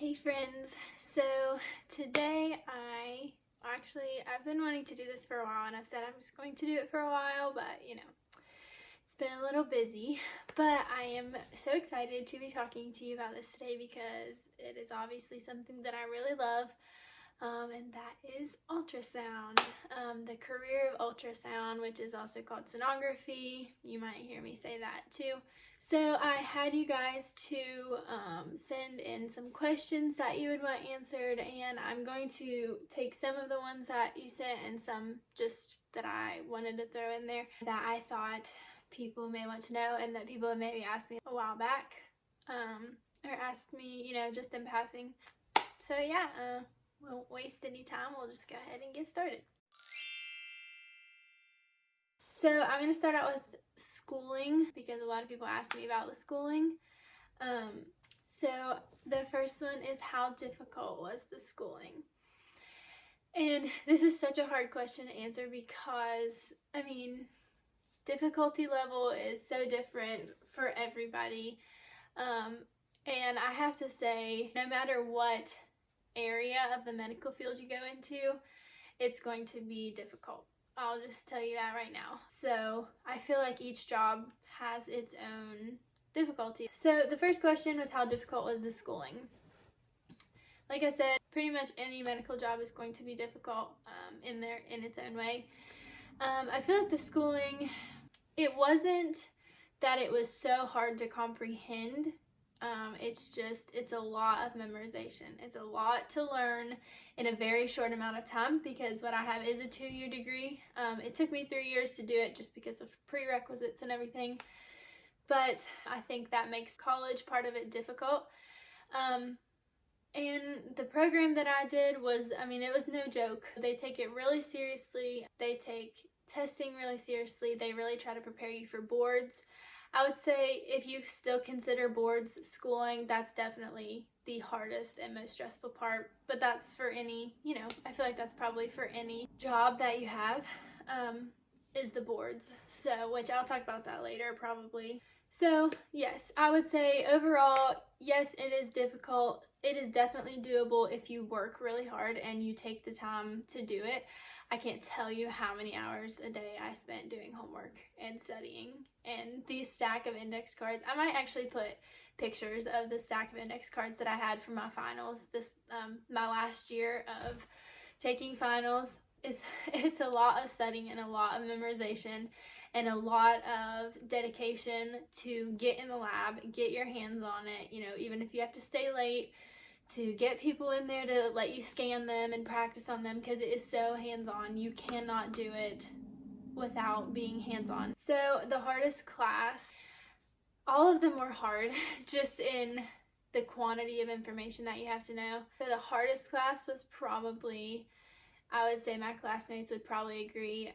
Hey friends, so today I've been wanting to do this for a while, and I've said I'm just going to do it for a while, but it's been a little busy. But I am so excited to be talking to you about this today because it is obviously something that I really love, and that is ultrasound, the career of ultrasound, which is also called sonography. You might hear me say that too. So I had you guys to send in some questions that you would want answered, and I'm going to take some of the ones that you sent and some just that I wanted to throw in there that I thought people may want to know and that people have maybe asked me a while back, or asked me, just in passing. So yeah, won't waste any time. We'll just go ahead and get started. So I'm going to start out with schooling because a lot of people ask me about the schooling. So the first one is, how difficult was the schooling? And this is such a hard question to answer because, difficulty level is so different for everybody. And I have to say, no matter what area of the medical field you go into, it's going to be difficult. I'll just tell you that right now. So I feel like each job has its own difficulty. So the first question was, how difficult was the schooling? Like I said, pretty much any medical job is going to be difficult in its own way. I feel like the schooling, it wasn't that it was so hard to comprehend. It's a lot of memorization. It's a lot to learn in a very short amount of time because what I have is a 2-year degree. It took me 3 years to do it just because of prerequisites and everything. But I think that makes college part of it difficult. And the program that I did was, it was no joke. They take it really seriously. They take testing really seriously. They really try to prepare you for boards. I would say if you still consider boards schooling, that's definitely the hardest and most stressful part. But that's for any, I feel like that's probably for any job that you have, is the boards. So, which I'll talk about that later probably. So, yes, I would say overall, yes, it is difficult. It is definitely doable if you work really hard and you take the time to do it. I can't tell you how many hours a day I spent doing homework and studying. And these stack of index cards, I might actually put pictures of the stack of index cards that I had for my finals my last year of taking finals. It's a lot of studying and a lot of memorization and a lot of dedication to get in the lab, get your hands on it, even if you have to stay late, to get people in there to let you scan them and practice on them because it is so hands-on. You cannot do it without being hands-on. So the hardest class, all of them were hard just in the quantity of information that you have to know. So the hardest class was probably, I would say my classmates would probably agree,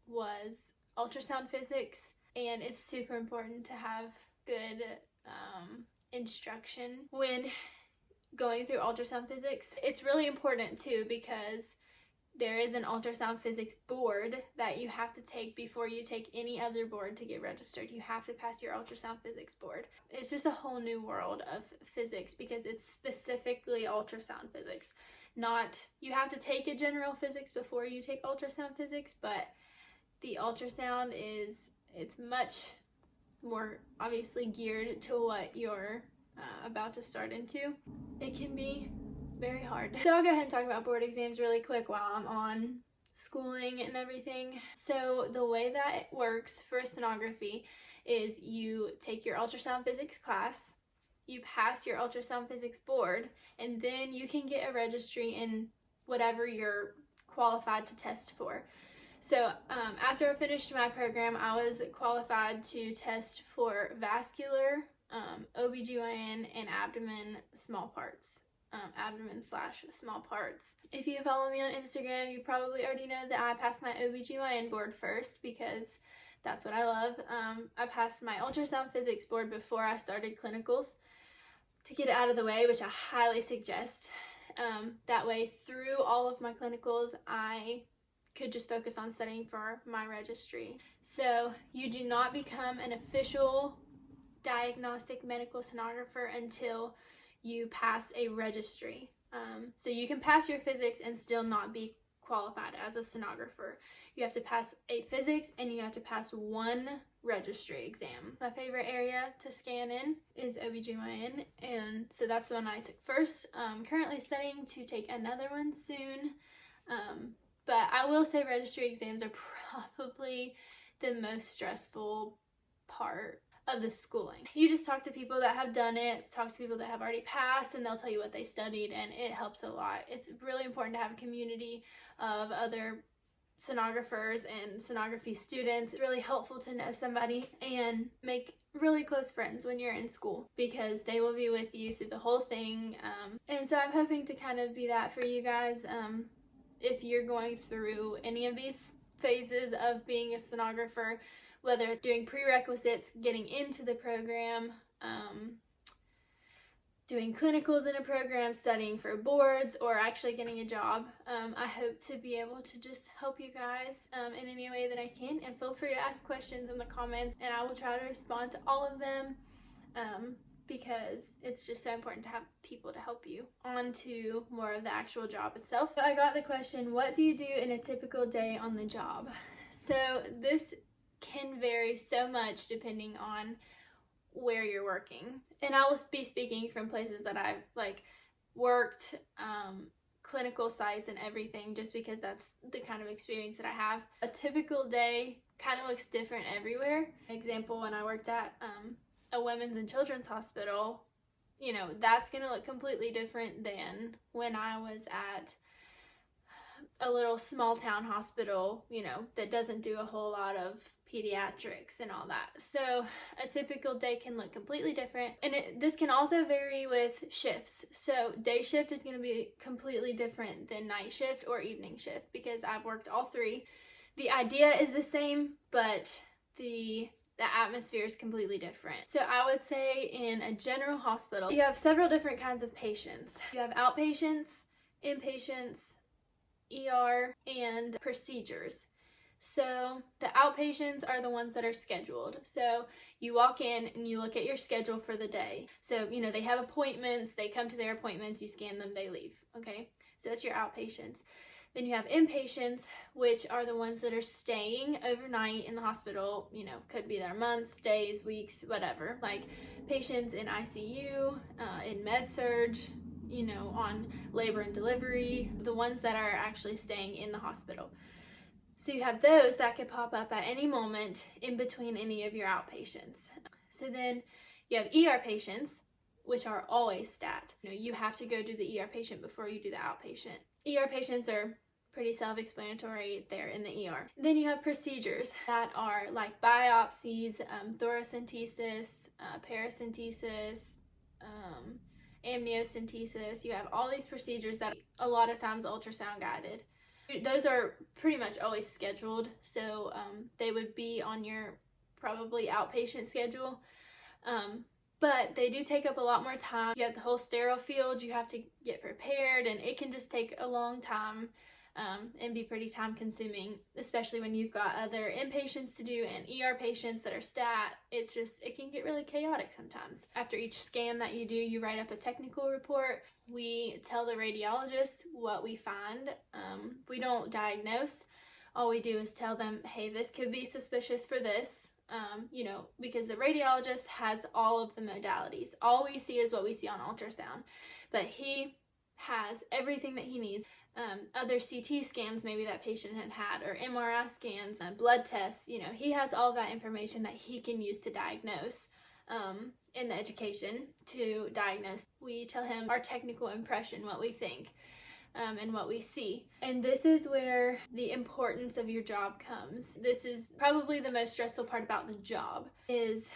was ultrasound physics. And it's super important to have good instruction when going through ultrasound physics. It's really important too because there is an ultrasound physics board that you have to take before you take any other board to get registered. You have to pass your ultrasound physics board. It's just a whole new world of physics because it's specifically ultrasound physics. You have to take a general physics before you take ultrasound physics, but the ultrasound it's much more obviously geared to what you're about to start into. It can be very hard. So I'll go ahead and talk about board exams really quick while I'm on schooling and everything. So the way that it works for sonography is you take your ultrasound physics class, you pass your ultrasound physics board, and then you can get a registry in whatever you're qualified to test for. So after I finished my program, I was qualified to test for vascular, OBGYN, and abdomen small parts. Abdomen/small parts. If you follow me on Instagram, you probably already know that I passed my OBGYN board first because that's what I love. I passed my ultrasound physics board before I started clinicals to get it out of the way, which I highly suggest. That way, through all of my clinicals, I could just focus on studying for my registry. So you do not become an official diagnostic medical sonographer until you pass a registry. So you can pass your physics and still not be qualified as a sonographer. You have to pass a physics and you have to pass one registry exam. My favorite area to scan in is OBGYN, and so that's the one I took first. Currently studying to take another one soon, but I will say registry exams are probably the most stressful part of the schooling. You just talk to people that have done it, talk to people that have already passed, and they'll tell you what they studied, and it helps a lot. It's really important to have a community of other sonographers and sonography students. It's really helpful to know somebody and make really close friends when you're in school, because they will be with you through the whole thing. And so I'm hoping to kind of be that for you guys. If you're going through any of these phases of being a sonographer, whether it's doing prerequisites, getting into the program, doing clinicals in a program, studying for boards, or actually getting a job, I hope to be able to just help you guys in any way that I can. And feel free to ask questions in the comments, and I will try to respond to all of them, because it's just so important to have people to help you. On to more of the actual job itself. So I got the question, what do you do in a typical day on the job? So this can vary so much depending on where you're working. And I will be speaking from places that I've worked, clinical sites and everything, just because that's the kind of experience that I have. A typical day kind of looks different everywhere. Example, when I worked at a women's and children's hospital, that's going to look completely different than when I was at a little small town hospital, that doesn't do a whole lot of pediatrics and all that. So a typical day can look completely different. And this can also vary with shifts. So day shift is going to be completely different than night shift or evening shift, because I've worked all three. The idea is the same, but the atmosphere is completely different. So I would say in a general hospital, you have several different kinds of patients. You have outpatients, inpatients, ER, and procedures. So the outpatients are the ones that are scheduled. So you walk in and you look at your schedule for the day. So, they have appointments, they come to their appointments, you scan them, they leave. Okay, so that's your outpatients. Then you have inpatients, which are the ones that are staying overnight in the hospital. Could be there months, days, weeks, whatever. Like patients in ICU, in med-surg, on labor and delivery, the ones that are actually staying in the hospital. So you have those that could pop up at any moment in between any of your outpatients. So then you have ER patients, which are always stat. You have to go do the ER patient before you do the outpatient. ER patients are pretty self-explanatory. They're in the ER. Then you have procedures that are like biopsies, thoracentesis, paracentesis, amniocentesis. You have all these procedures that a lot of times ultrasound guided. Those are pretty much always scheduled, so they would be on your probably outpatient schedule, but they do take up a lot more time. You have the whole sterile field, you have to get prepared, and it can just take a long time and be pretty time consuming, especially when you've got other inpatients to do and ER patients that are stat. It can get really chaotic sometimes. After each scan that you do, you write up a technical report. We tell the radiologist what we find. We don't diagnose. All we do is tell them, hey, this could be suspicious for this, because the radiologist has all of the modalities. All we see is what we see on ultrasound, but he has everything that he needs. Other CT scans maybe that patient had, or MRI scans, blood tests, he has all that information that he can use to diagnose, in the education to diagnose. We tell him our technical impression, what we think, and what we see. And this is where the importance of your job comes. This is probably the most stressful part about the job, is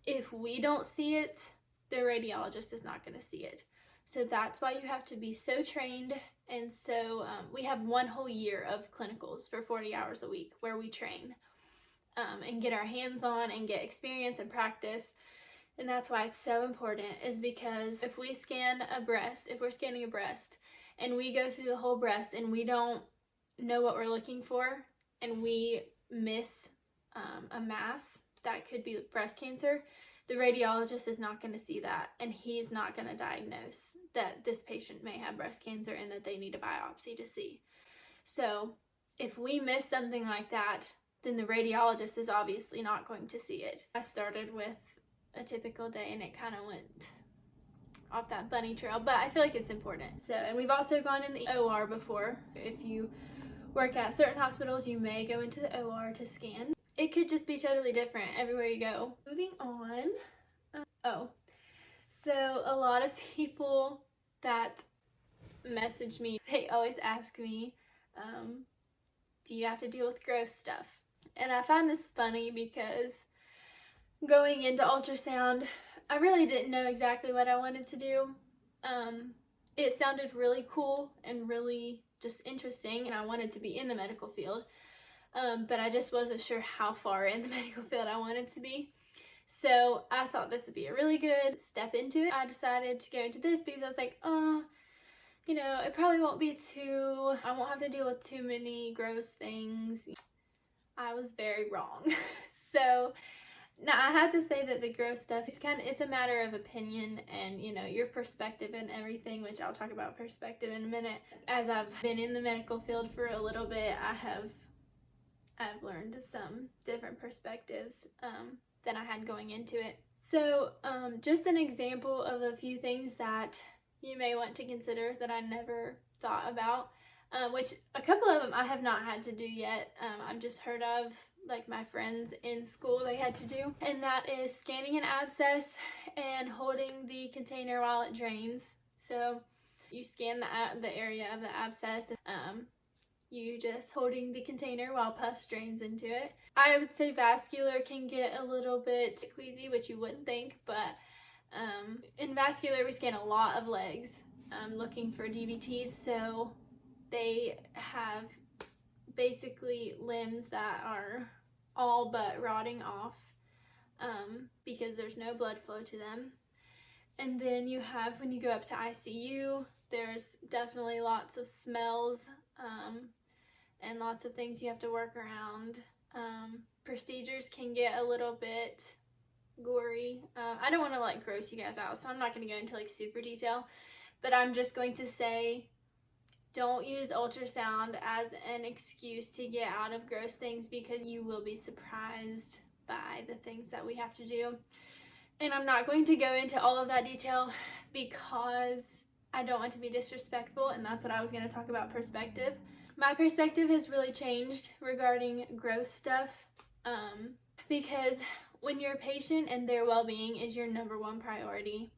if we don't see it, the radiologist is not going to see it. So that's why you have to be so trained. And so we have one whole year of clinicals for 40 hours a week where we train and get our hands on and get experience and practice. And that's why it's so important, is because if we scan a breast, if we're scanning a breast and we go through the whole breast and we don't know what we're looking for and we miss a mass that could be breast cancer, the radiologist is not going to see that, and he's not going to diagnose that this patient may have breast cancer and that they need a biopsy to see. So if we miss something like that, then the radiologist is obviously not going to see it. I started with a typical day and it kind of went off that bunny trail, but I feel like it's important. So, and we've also gone in the OR before. If you work at certain hospitals, you may go into the OR to scan. It could just be totally different everywhere you go. Moving on. So a lot of people that message me, they always ask me, do you have to deal with gross stuff? And I find this funny because going into ultrasound, I really didn't know exactly what I wanted to do. It sounded really cool and really just interesting, and I wanted to be in the medical field, but I just wasn't sure how far in the medical field I wanted to be. So I thought this would be a really good step into it. I decided to go into this because I was like, you know, it probably won't be I won't have to deal with too many gross things. I was very wrong. So now I have to say that the gross stuff, it's a matter of opinion and, you know, your perspective and everything, which I'll talk about perspective in a minute. As I've been in the medical field for a little bit, I've learned some different perspectives than I had going into it. So just an example of a few things that you may want to consider that I never thought about, which a couple of them I have not had to do yet. I've just heard of, like my friends in school, they had to do, and that is scanning an abscess and holding the container while it drains. So you scan the area of the abscess, and you just holding the container while pus drains into it. I would say vascular can get a little bit queasy, which you wouldn't think, but in vascular we scan a lot of legs looking for DVTs. So they have basically limbs that are all but rotting off because there's no blood flow to them. And then you have, when you go up to ICU, there's definitely lots of smells and lots of things you have to work around. Procedures can get a little bit gory. I don't want to like gross you guys out, so I'm not going to go into like super detail, but I'm just going to say, don't use ultrasound as an excuse to get out of gross things, because you will be surprised by the things that we have to do. And I'm not going to go into all of that detail because I don't want to be disrespectful, and that's what I was going to talk about, perspective. My perspective has really changed regarding gross stuff because when your patient and their well-being is your number one priority,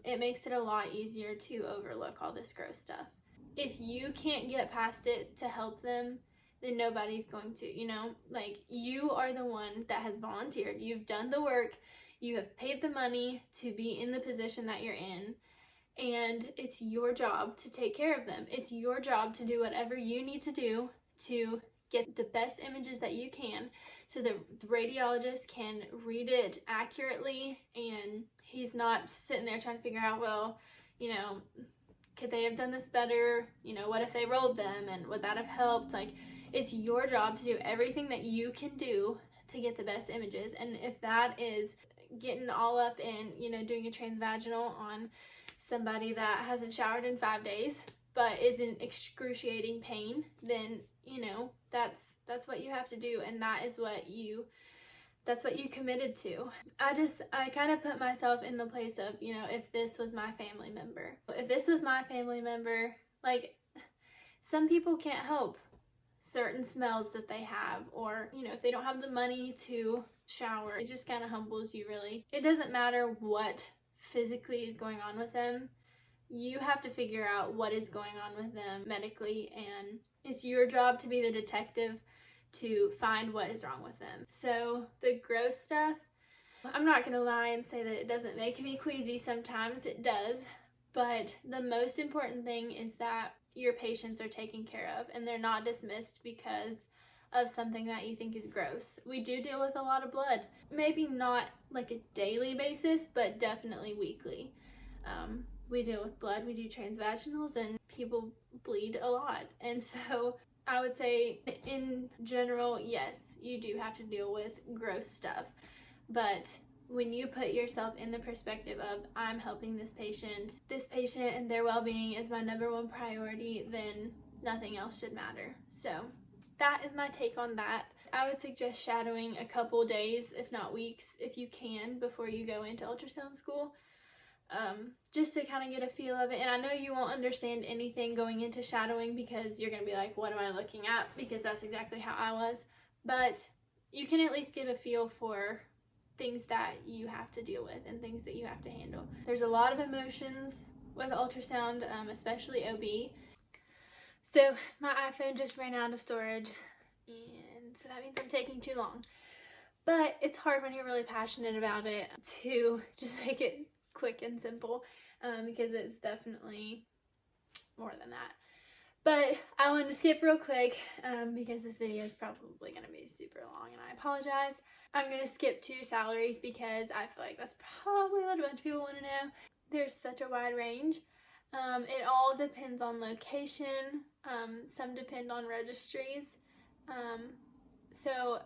it makes it a lot easier to overlook all this gross stuff. If you can't get past it to help them, then nobody's going to, you know? Like, you are the one that has volunteered. You've done the work. You have paid the money to be in the position that you're in. And it's your job to take care of them. It's your job to do whatever you need to do to get the best images that you can so the radiologist can read it accurately, and he's not sitting there trying to figure out, well, you know, could they have done this better? You know, what if they rolled them, and would that have helped? Like, it's your job to do everything that you can do to get the best images. And if that is getting all up in, you know, doing a transvaginal on somebody that hasn't showered in 5 days but is in excruciating pain, then, you know, that's what you have to do, and that's what you committed to. I kind of put myself in the place of, you know, if this was my family member. If this was my family member, like, some people can't help certain smells that they have, or, you know, if they don't have the money to shower, it just kind of humbles you, really. It doesn't matter what physically is going on with them. You have to figure out what is going on with them medically, and it's your job to be the detective to find what is wrong with them. So the gross stuff, I'm not gonna lie and say that it doesn't make me queasy. Sometimes it does, but the most important thing is that your patients are taken care of and they're not dismissed because of something that you think is gross. We do deal with a lot of blood, maybe not like a daily basis, but definitely weekly. We deal with blood, we do transvaginals, and people bleed a lot. And so I would say in general, yes, you do have to deal with gross stuff, but when you put yourself in the perspective of, I'm helping this patient and their well-being is my number one priority, then nothing else should matter. So that is my take on that. I would suggest shadowing a couple days, if not weeks, if you can, before you go into ultrasound school, just to kind of get a feel of it. And I know you won't understand anything going into shadowing because you're going to be like, what am I looking at? Because that's exactly how I was. But you can at least get a feel for things that you have to deal with and things that you have to handle. There's a lot of emotions with ultrasound, especially OB. So my iPhone just ran out of storage, and so that means I'm taking too long. But it's hard when you're really passionate about it to just make it quick and simple, because it's definitely more than that. But I wanted to skip real quick because this video is probably going to be super long, and I apologize. I'm going to skip to salaries because I feel like that's probably what a bunch of people want to know. There's such a wide range. It all depends on location. Some depend on registries. So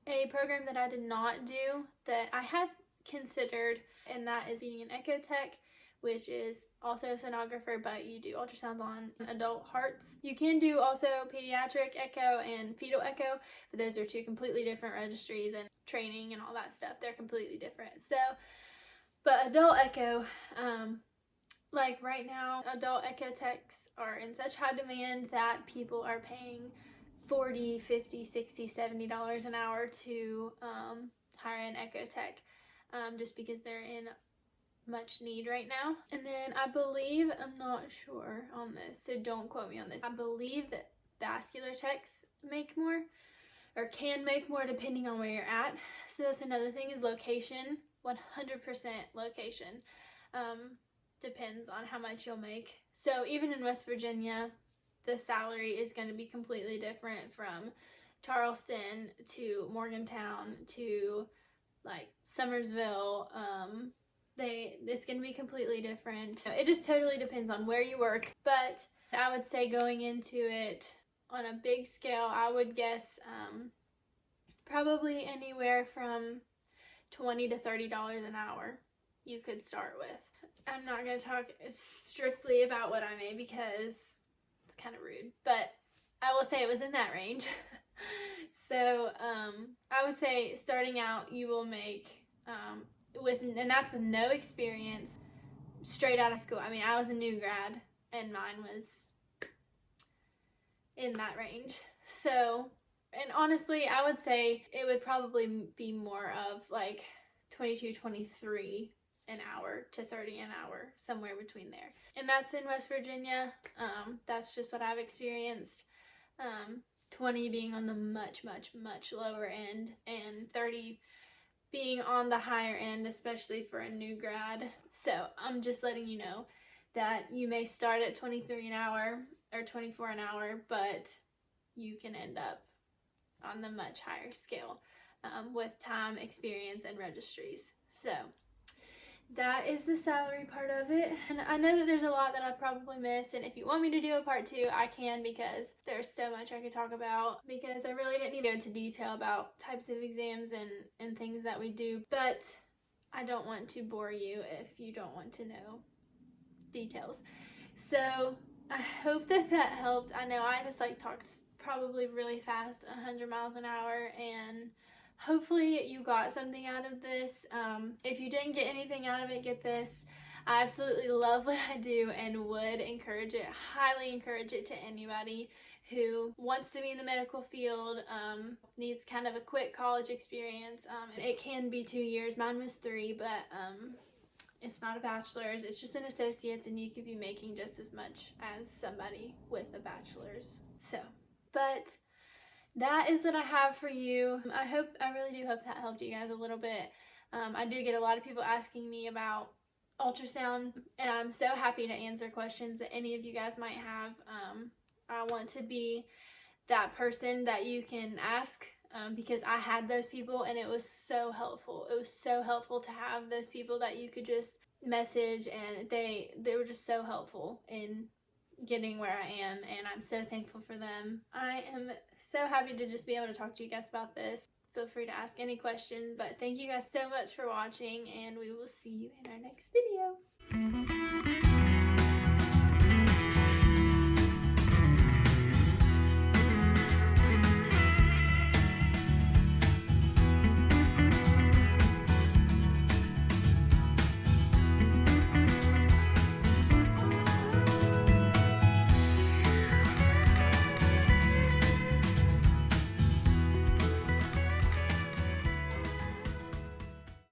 a program that I did not do that I have considered, and that is being an echo tech, which is also a sonographer, but you do ultrasounds on adult hearts. You can do also pediatric echo and fetal echo, but those are two completely different registries, and training and all that stuff, they're completely different. So, but adult echo, like right now, adult echo techs are in such high demand that people are paying $40, $50, $60, $70 an hour to hire an echo tech, just because they're in much need right now. And then I believe, I'm not sure on this, so don't quote me on this, I believe that vascular techs make more, or can make more, depending on where you're at. So that's another thing, is location. 100% location. Depends on how much you'll make. So even in West Virginia, the salary is going to be completely different from Charleston to Morgantown to like Summersville. It's going to be completely different. So it just totally depends on where you work. But I would say going into it on a big scale, I would guess probably anywhere from $20 to $30 an hour you could start with. I'm not going to talk strictly about what I made because it's kind of rude, but I will say it was in that range. So I would say starting out you will make, and that's with no experience, straight out of school. I mean, I was a new grad and mine was in that range. So, and honestly, I would say it would probably be more of like 22, 23 an hour to 30 an hour, somewhere between there. And that's in West Virginia. That's just what I've experienced. 20 being on the much, much, much lower end, and 30 being on the higher end, especially for a new grad. So I'm just letting you know that you may start at 23 an hour or 24 an hour, but you can end up on the much higher scale with time, experience, and registries. So that is the salary part of it. And I know that there's a lot that I've probably missed, and if you want me to do a part 2, I can, because there's so much I could talk about, because I really didn't even go into detail about types of exams and things that we do. But I don't want to bore you if you don't want to know details. So I hope that helped. I know I just talked probably really fast, 100 miles an hour, and hopefully you got something out of this. If you didn't get anything out of it, get this. I absolutely love what I do and would encourage it, highly encourage it to anybody who wants to be in the medical field, needs kind of a quick college experience. It can be 2 years. Mine was 3, but it's not a bachelor's. It's just an associate's, and you could be making just as much as somebody with a bachelor's. So, but that is what I have for you. I really do hope that helped you guys a little bit. I do get a lot of people asking me about ultrasound, and I'm so happy to answer questions that any of you guys might have. I want to be that person that you can ask, because I had those people, and it was so helpful. It was so helpful to have those people that you could just message, and they were just so helpful in getting where I am, and I'm so thankful for them. I am so happy to just be able to talk to you guys about this. feel free to ask any questions. But thank you guys so much for watching, and we will see you in our next video.